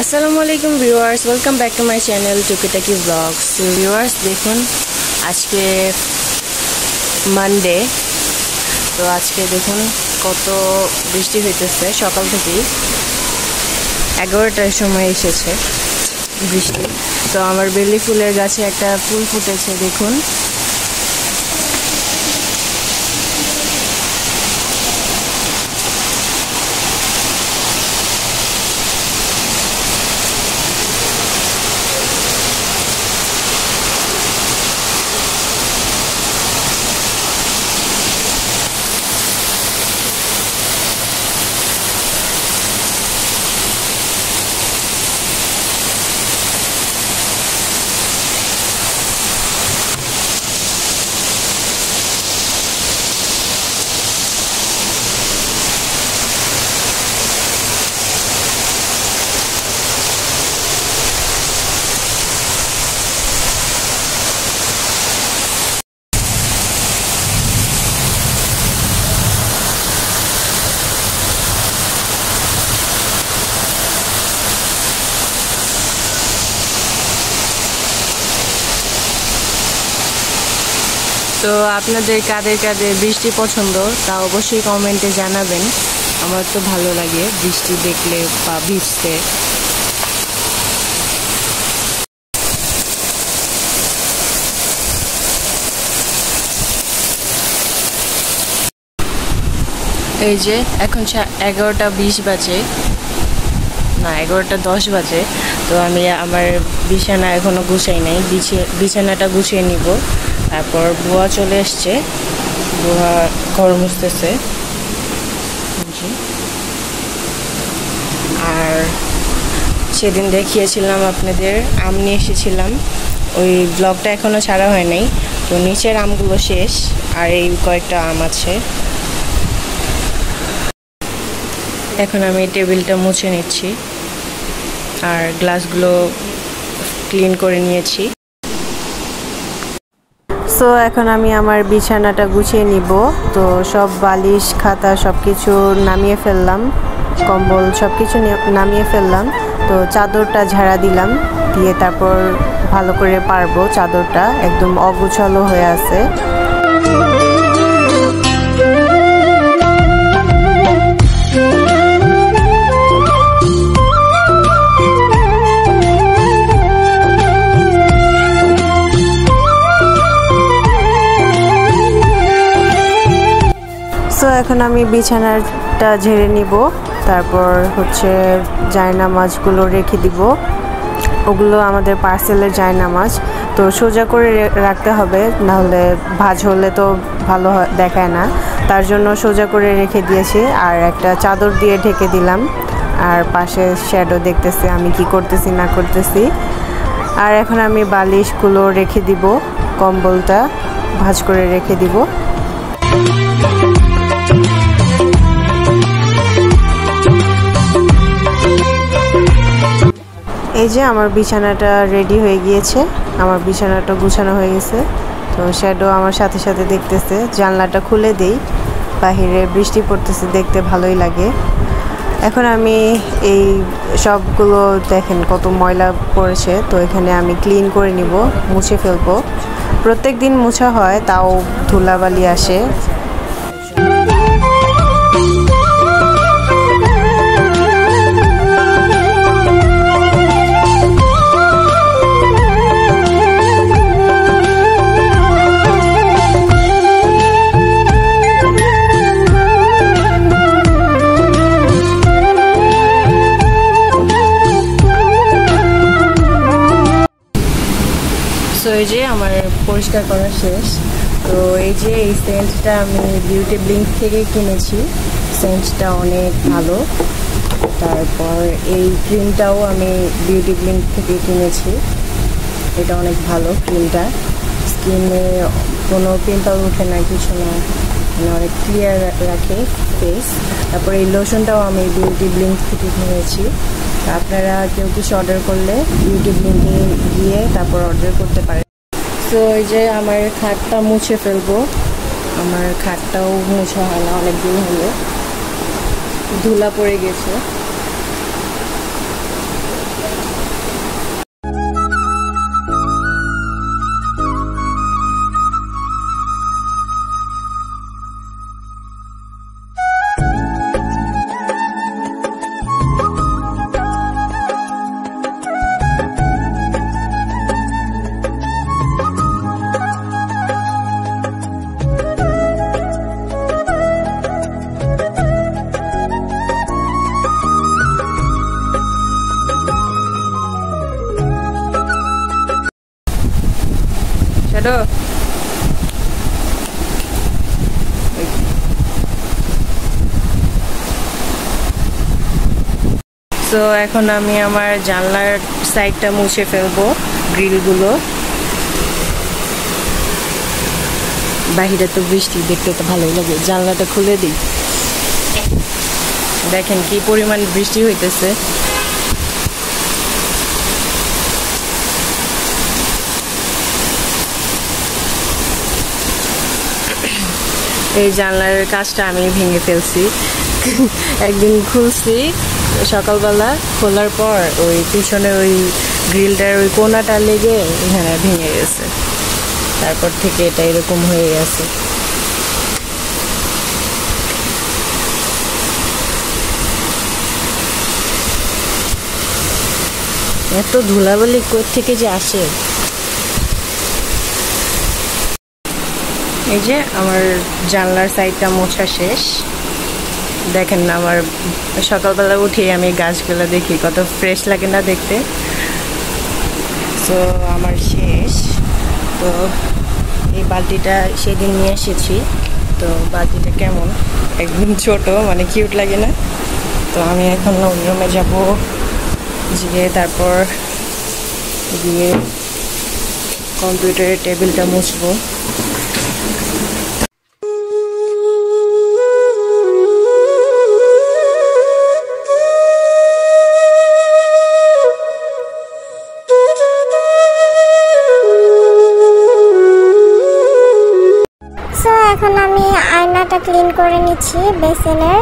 আসসালামু আলাইকুম viewers, welcome back to my channel টুকিটাকি ব্লগস। ভিউয়ার্স দেখুন, আজকে মানডে। তো আজকে দেখুন কত বৃষ্টি হইতেছে সকাল থেকেই। 11টার সময় এসেছে বৃষ্টি। তো আমার বেলি ফুলের গাছে একটা ফুল ফুটেছে দেখুন। তো আপনাদের কাদের কাদের বৃষ্টি পছন্দ তা অবশ্যই কমেন্টে জানাবেন। আমার তো ভালো লাগে বৃষ্টি দেখলে বা ভিজতে। এই যে এখন 11টা 20 বাজে, না 11টা 10 বাজে। তো আমি আমার বিছানা এখনো গুছাই নাই, বিছানাটা গুছিয়ে নিব। তারপর বুয়া চলে এসছে, বুয়া ঘর মুছতেছে। আর সেদিন দেখিয়েছিলাম আপনাদের আম নিয়ে এসেছিলাম, ওই ব্লগটা এখনো ছাড়া হয় নাই। তো নিচের আমগুলো শেষ, আর এই কয়েকটা আম আছে। এখন আমি টেবিলটা মুছে নিচ্ছি আর গ্লাসগুলো ক্লিন করে নিয়েছি। সো এখন আমি আমার বিছানাটা গুছিয়ে নিব। তো সব বালিশ খাতা সব কিছু নামিয়ে ফেললাম, কম্বল সব কিছু নামিয়ে ফেললাম। তো চাদরটা ঝাড়া দিলাম, দিয়ে তারপর ভালো করে পারবো। চাদরটা একদম অগুছালো হয়ে আছে। তো এখন আমি বিছানাটা ঝেড়ে নিব, তারপর হচ্ছে জায়নামাজগুলো রেখে দিব। ওগুলো আমাদের পার্সেলের জায়নামাজ, তো সোজা করে রাখতে হবে, নাহলে ভাঁজ হলে তো ভালো দেখায় না। তার জন্য সোজা করে রেখে দিয়েছি, আর একটা চাদর দিয়ে ঢেকে দিলাম। আর পাশে শ্যাডো দেখতেছে আমি কি করতেছি না করতেছি। আর এখন আমি বালিশগুলো রেখে দিব, কম্বলটা ভাঁজ করে রেখে দিব। এই যে আমার বিছানাটা রেডি হয়ে গিয়েছে, আমার বিছানাটা গুছানো হয়ে গেছে। তো শ্যাডো আমার সাথে সাথে দেখতেছে। জানলাটা খুলে দেই, বাহিরে বৃষ্টি পড়তেছে, দেখতে ভালোই লাগে। এখন আমি এই সবগুলো দেখেন কত ময়লা পড়েছে, তো এখানে আমি ক্লিন করে নিব, মুছে ফেলবো। প্রত্যেক দিন মোছা হয়, তাও ধুলাবালি আসে। তো এই যে আমার পরিষ্কার করা শেষ। তো এই যে এই সেন্টটা আমি বিউটি ব্লিঙ্ক থেকে কিনেছি, সেন্টটা অনেক ভালো। তারপর এই ক্রিমটাও আমি বিউটি ব্লিঙ্ক থেকে কিনেছি, এটা অনেক ভালো ক্রিমটা। স্কিনে কোনো পিম্পল ওঠে না, কিছু না, মানে অনেক ক্লিয়ার রাখে ফেস। তারপর এই লোশনটাও আমি বিউটি ব্লিঙ্ক থেকে কিনেছি। আপনারা কেউ কিছু অর্ডার করলে বিউটি ব্লিঙ্কে গিয়ে তারপর অর্ডার করতে পারেন। তো এই যে আমার খাটটা মুছে ফেলবো, আমার খাটটাও মুছা হয় না অনেক দিন হলো, ধুলা পড়ে গেছে। শ্যাডো তো এখন আমি আমার জানলার সাইডটা মুছে ফেলবো, গ্রিলগুলো। বাহিরে তো বৃষ্টি, দেখতে তো ভালোই লাগে। জানলাটা খুলে দিই, দেখেন কি পরিমাণ বৃষ্টি হইতেছে। এই জানলার কাজটা আমি ভেঙে ফেলছি। একদিন খুলছি সকালবেলা, খোলার পর ওই পিছনে ওই গ্রিলটার ওই কোনাটা লেগে এখানে ভেঙে গেছে। তারপর থেকে এটা এরকম হয়ে গেছে। এত ধুলাবালি কোত্থেকে যে আসে। এই যে আমার জানলার সাইডটা মোছা শেষ। দেখেন না, আমার সকালবেলা উঠে আমি গাছগুলো দেখি, কত ফ্রেশ লাগে না দেখতে। তো আমার শেষ। তো এই বালতিটা সেদিন নিয়ে এসেছি। তো বালতিটা কেমন, একদম ছোট, মানে কিউট লাগে না। তো আমি এখন রুমে যাব, গিয়ে তারপর গিয়ে কম্পিউটারের টেবিলটা মুছবো। এখন আমি আয়নাটা ক্লিন করে নিচ্ছি। বেসিনের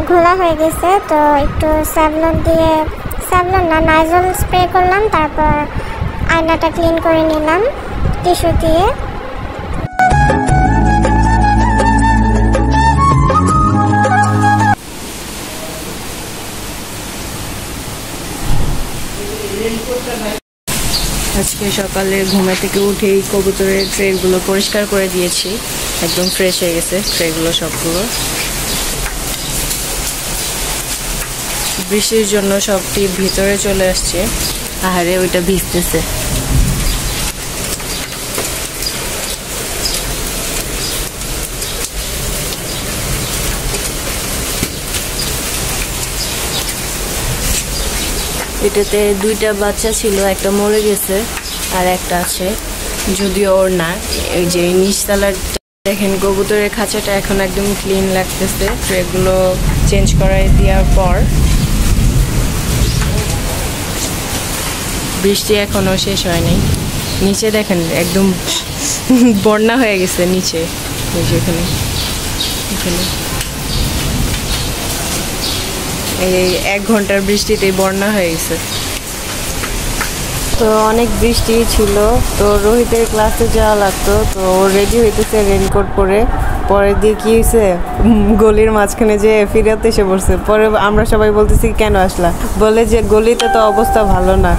ঘোলা হয়ে গেছে, তো একটু স্যাভলন দিয়ে, স্যাভলন না, নাইজল স্প্রে করলাম। তারপর আয়নাটা ক্লিন করে নিলাম টিস্যু দিয়ে। আজকে সকালে ঘুমে থেকে উঠেই কবুতরের ট্রেগুলো পরিষ্কার করে দিয়েছি, একদম ফ্রেশ হয়ে গেছে ট্রেগুলো সবগুলো। বৃষ্টির জন্য সবটি ভিতরে চলে আসছে। আহারে, ওইটা ভিজতেছে। এটাতে দুইটা বাচ্চা ছিল, একটা মরে গেছে আর একটা আছে, যদিও ওর না। এই যে নিচতলার দেখেন কবুতরের খাঁচাটা এখন একদম ক্লিন লাগতেছে ট্রেগুলো চেঞ্জ করাই দেওয়ার পর। বৃষ্টি এখনো শেষ হয়নি। নিচে দেখেন একদম বন্যা হয়ে গেছে নিচে, এই যে এখানে এখানে এই 1 ঘন্টার বৃষ্টিতেই বন্যা হয়ে গেছে। তো অনেক বৃষ্টি ছিল, তো রোহিতের ক্লাসে যাওয়া লাগতো। তো ও রেডি হইতেছে রেইনকোট পরে। পরে দিয়ে কি হয়েছে, গলির মাঝখানে যে ফিরাতে এসে পড়ছে। পরে আমরা সবাই বলতেছি কেন আসলা, বলে যে গলিতে তো অবস্থা ভালো না,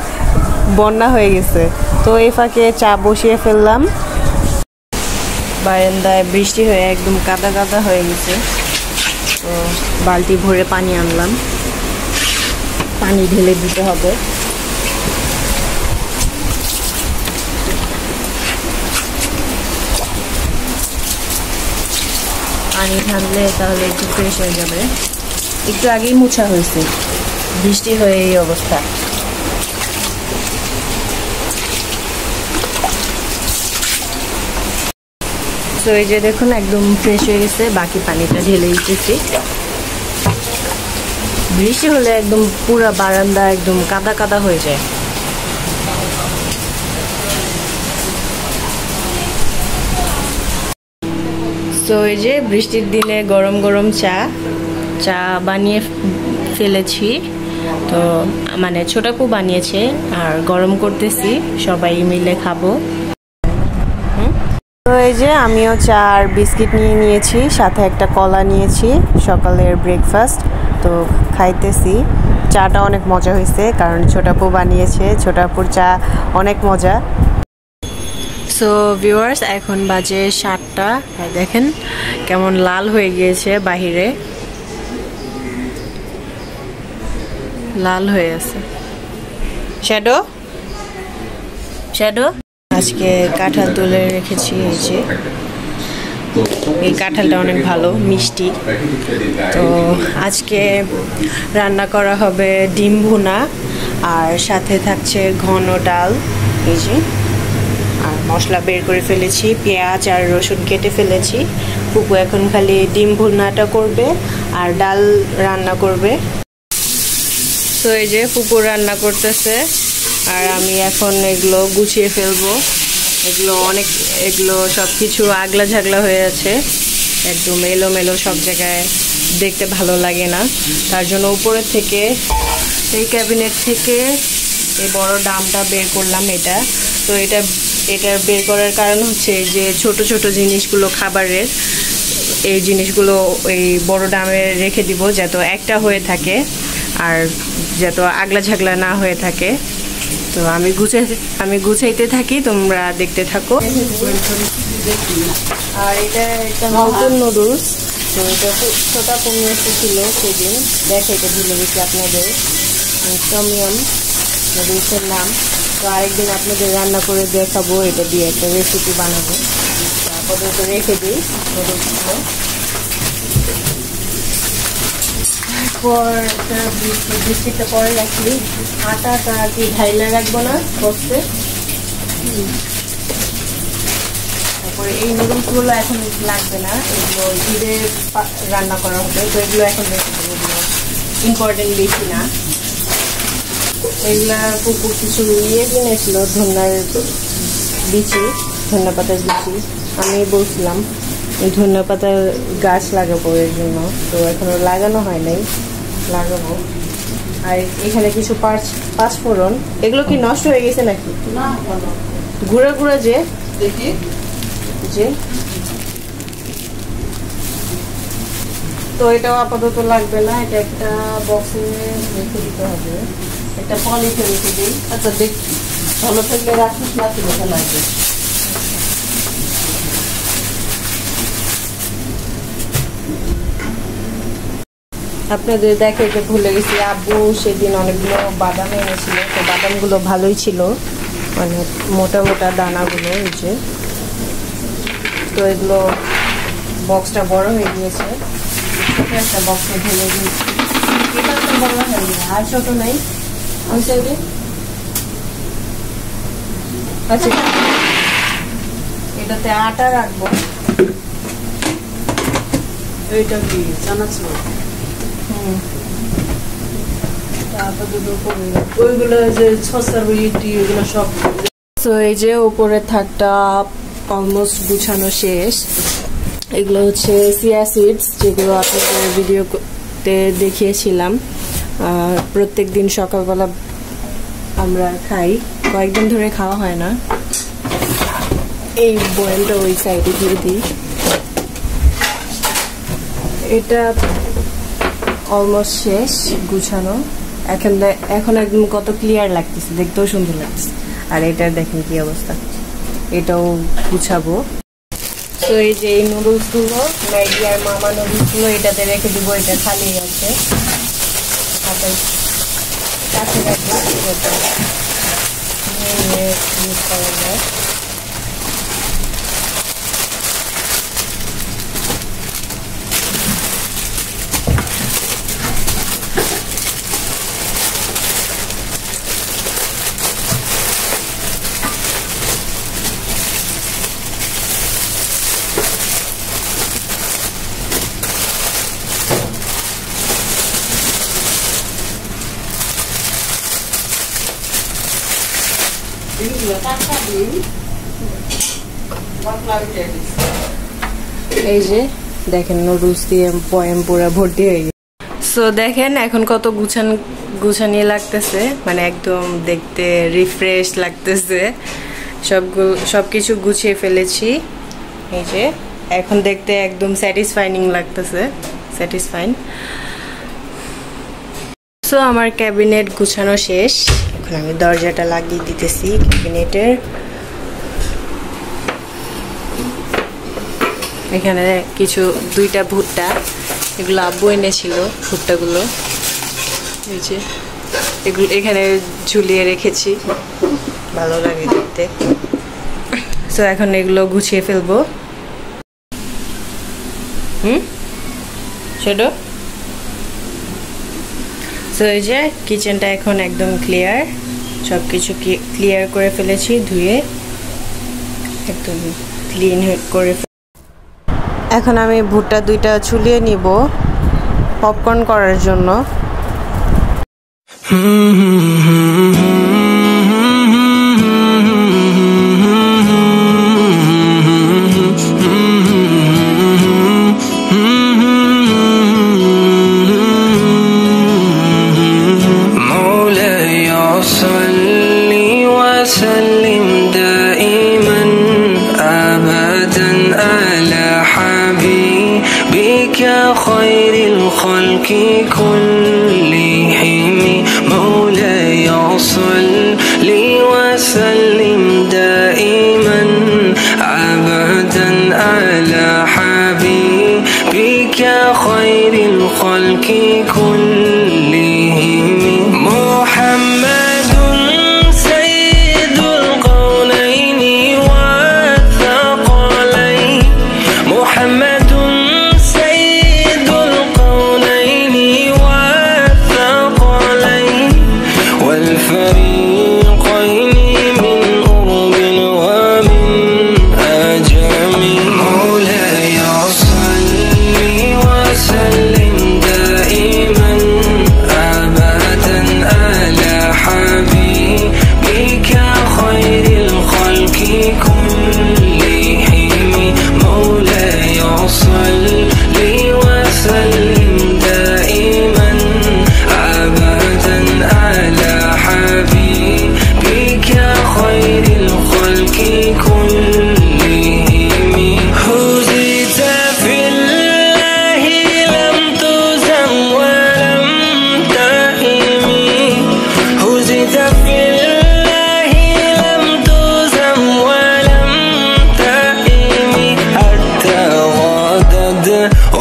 বন্যা হয়ে গেছে। তো এই ফাঁকে চা বসিয়ে ফেললাম। বারান্দায় বৃষ্টি হয়ে একদম কাদা কাদা হয়ে গেছে। তো বালতি ভরে পানি আনলাম, পানি ঢেলে দিতে হবে। পানি ঢাললে তাহলে একটু ফ্রেশ হয়ে যাবে। একটু আগেই মোছা হয়েছে, বৃষ্টি হয়ে এই অবস্থা। তো এই যে দেখুন একদম ফ্রেশ হয়ে গেছে। বাকি পানিটা ঢেলে দিতেছি। বৃষ্টি হলে একদম পুরো বারান্দা একদম কাদা কাদা হয়ে যায়। তো এই যে বৃষ্টির দিনে গরম গরম চা বানিয়ে ফেলেছি। তো মানে ছোটাপু বানিয়েছে আর গরম করতেছি, সবাই মিলে খাবো। তো এই যে আমিও চা আর বিস্কিট নিয়ে নিয়েছি, সাথে একটা কলা নিয়েছি, সকালের ব্রেকফাস্ট। তো খাইতেছি। চাটা অনেক মজা হয়েছে, কারণ ছোটাপু বানিয়েছে। ছোটাপুর চা অনেক মজা। সো ভিউয়ার্স, এখন বাজে 7টা। দেখেন কেমন লাল হয়ে গিয়েছে, বাহিরে লাল হয়ে আছে। শ্যাডো আজকে কাঁঠাল তুলে রেখেছি। এই যে এই কাঁঠালটা অনেক ভালো মিষ্টি। তো আজকে রান্না করা হবে ডিম ভুনা, আর সাথে থাকছে ঘন ডাল। এই যে আর মশলা বের করে ফেলেছি, পেঁয়াজ আর রসুন কেটে ফেলেছি। ফুপু এখন খালি ডিম ভুনাটা করবে আর ডাল রান্না করবে। তো এই যে ফুপু রান্না করতেছে আর আমি এখন এগুলো গুছিয়ে ফেলবো। এগুলো সব কিছু আগলা ঝাগলা হয়ে আছে, একদম এলোমেলো, সব জায়গায় দেখতে ভালো লাগে না। তার জন্য উপরের থেকে এই ক্যাবিনেট থেকে এই বড় ডামটা বের করলাম। তো এটা বের করার কারণ হচ্ছে যে ছোট ছোট জিনিসগুলো, খাবারের এই জিনিসগুলো এই বড় ডামে রেখে দিব, যাতে একটা হয়ে থাকে আর যাতে আগলা ঝাগলা না হয়ে থাকে। তো আমি গুছাইতে থাকি, তোমরা দেখতে থাকো। আর এটা নতুন নুডলস। তো এটা ছোটা কমে এসেছিল সেদিন, দেখাইতে ভুলে গেছি আপনাদের। টমিয়াম নুডলসের নাম। তো আরেকদিন আপনাদের রান্না করে দেখাবো, এটা দিয়ে একটা রেসিপি বানাবো। আপাতত রেখে দিই নুডলসগুলো। বৃষ্টিটা পরে রাখি, আটাটা কি ঢাইলে রাখবো না বসতে। তারপরে এই নুডলসগুলো এখন লাগবে না, এগুলো ঘিরে রান্না করা হবে। তো এগুলো এখন রেখে দেবো, এগুলো ইম্পর্টেন্ট বেশি না। এগুলা কুকুর কিছু কিনেছিল, ধন্যা পাতার বিচি। আমি বলছিলাম ধন্যা পাতার গাছ লাগাবো এর জন্য, তো এখনো লাগানো হয় নাই, লাগাবো। আর এখানে কিছু পাঁচফোড়ন, এগুলো কি নষ্ট হয়ে গেছে নাকি? না, গুঁড়া গুঁড়া যে দেখি যে। তো এটাও আপাতত লাগবে না, এটা একটা বক্সে রেখে দিতে হবে, একটা পলিথে রেখে দিই। আচ্ছা দেখ, ভালো থাকলে রাখিস, না লেখা লাগবে। আপনাদের দেখাইতে ভুলে গেছি, আব্বু সেদিন অনেকগুলো বাদাম এনেছিল। তো বাদামগুলো ভালোই ছিল, মানে মোটা মোটা দানাগুলো। এই যে, তো এগুলো বক্সটা বড় হয়ে গিয়েছে, একটা বক্সে ঢেলে দিয়েছি। এটা তো বড় হয়ে গেছে, আর ছোট নাই। আচ্ছা, এটাতে আটা রাখবো। এইটা কি চানাচুর? ওইগুলো যে ছসার ওইগুলো সব। তো এই যে উপরে থাকটা অলমোস্ট গুছানো শেষ। এগুলো হচ্ছে চিয়া সিডস, যেগুলো আপনাদের ভিডিওতে দেখিয়েছিলাম। প্রত্যেক দিন সকালবেলা আমরা খাই, কয়েকদিন ধরে খাওয়া হয় না। এই বয়েলটা ওই সাইডে দিয়ে দিই। এটা অলমোস্ট শেষ গুছানো। এখন একদম কত ক্লিয়ার লাগতেছে, দেখতেও সুন্দর লাগতেছে। আর এটা দেখেন কি অবস্থা, এটাও গুছাবো। তো এই যে এই নুডলসগুলো, ম্যাগি আর মামা নুডলসগুলো এটাতে রেখে দিব, এটা খালি আছে, কাছে রাখবো ইউজ করা যায়। এই যে দেখেন নুডলস দিয়ে পয়েম পুরা ভর্তি হয়ে গেছে। সো দেখেন এখন কত গুছানিয়ে লাগতেছে, মানে একদম দেখতে রিফ্রেশ লাগতেছে। সবকিছু গুছিয়ে ফেলেছি। এই যে এখন দেখতে একদম স্যাটিসফাইং লাগতেছে, স্যাটিসফাইং। সো আমার ক্যাবিনেট গুছানো শেষ। এখন আমি দরজাটা লাগিয়ে দিতেছি ক্যাবিনেটের। এখানে দুইটা ভুট্টা, এগুলো আব্বু এনেছিল ভুট্টাগুলো। এই যে এগুলো এখানে ঝুলিয়ে রেখেছি, ভালো লাগে দেখতে। সো এখন এগুলো গুছিয়ে ফেলবো। সেটা সো এই যে কিচেনটা এখন একদম ক্লিয়ার, সব কিছু ক্লিয়ার করে ফেলেছি, ধুয়ে একদম ক্লিন করে। এখন আমি ভুট্টা দুইটা ছুলিয়ে নিব পপকর্ন করার জন্য। خير الخلق كلهم مولاي صل وسلم دائما أبدا على حبيبك خير الخلق كلهم محمد سيد القولين والثقلين محمد الفريقين من أرب ومن أجم مولاي صل وسلم دائما أبدا على حبيبك خير الخلق كلهم مولاي صل وسلم دائما أبدا على حبيبك خير الخلق كلهم هزت في الله لم تزم ولم تهم هزت في الله لم تزم ولم تهم حتى غادت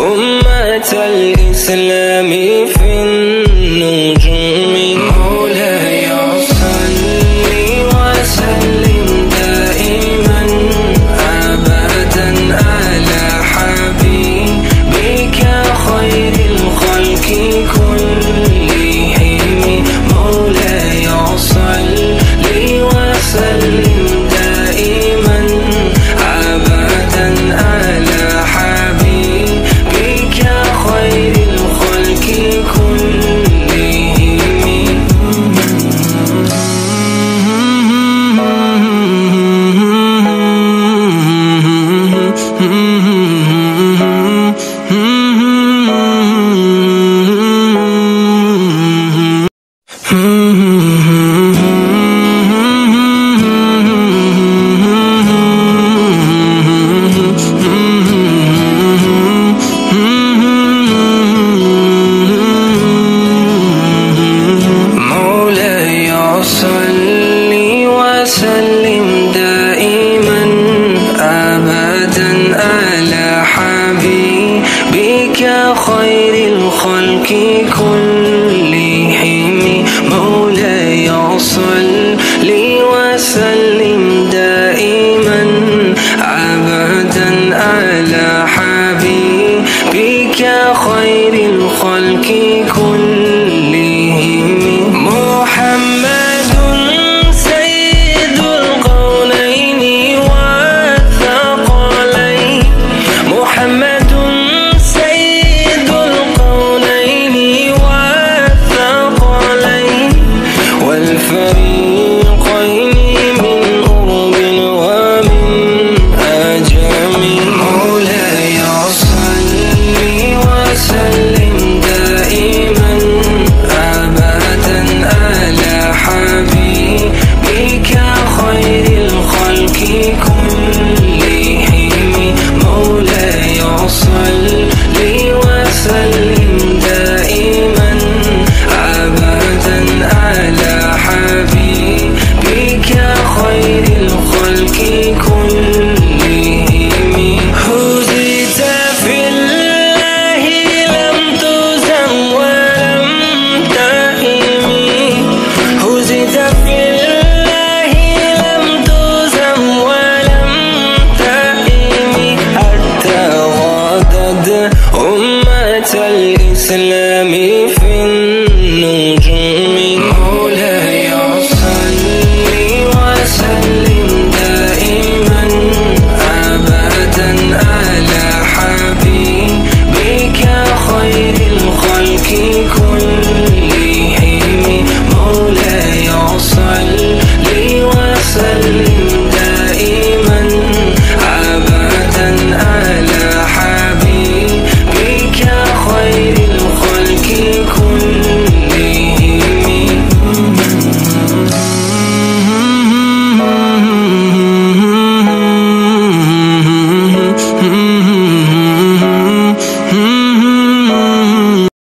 أمة الإسلام في النجوم مولاي صل وسلم دائما أبدا على حبيبك خير الخلق كلهم مولاي صل وسلم دائما أبدا على حبيبك خير الخلق وسلم دائما أبدا على حبيبك خير الخلق كلهم مولاي صل وسلم دائما أبدا على حبيبك خير الخلق كلهم محمد سيد القولين والثقلين محمد سيد القولين والثقلين والفريقين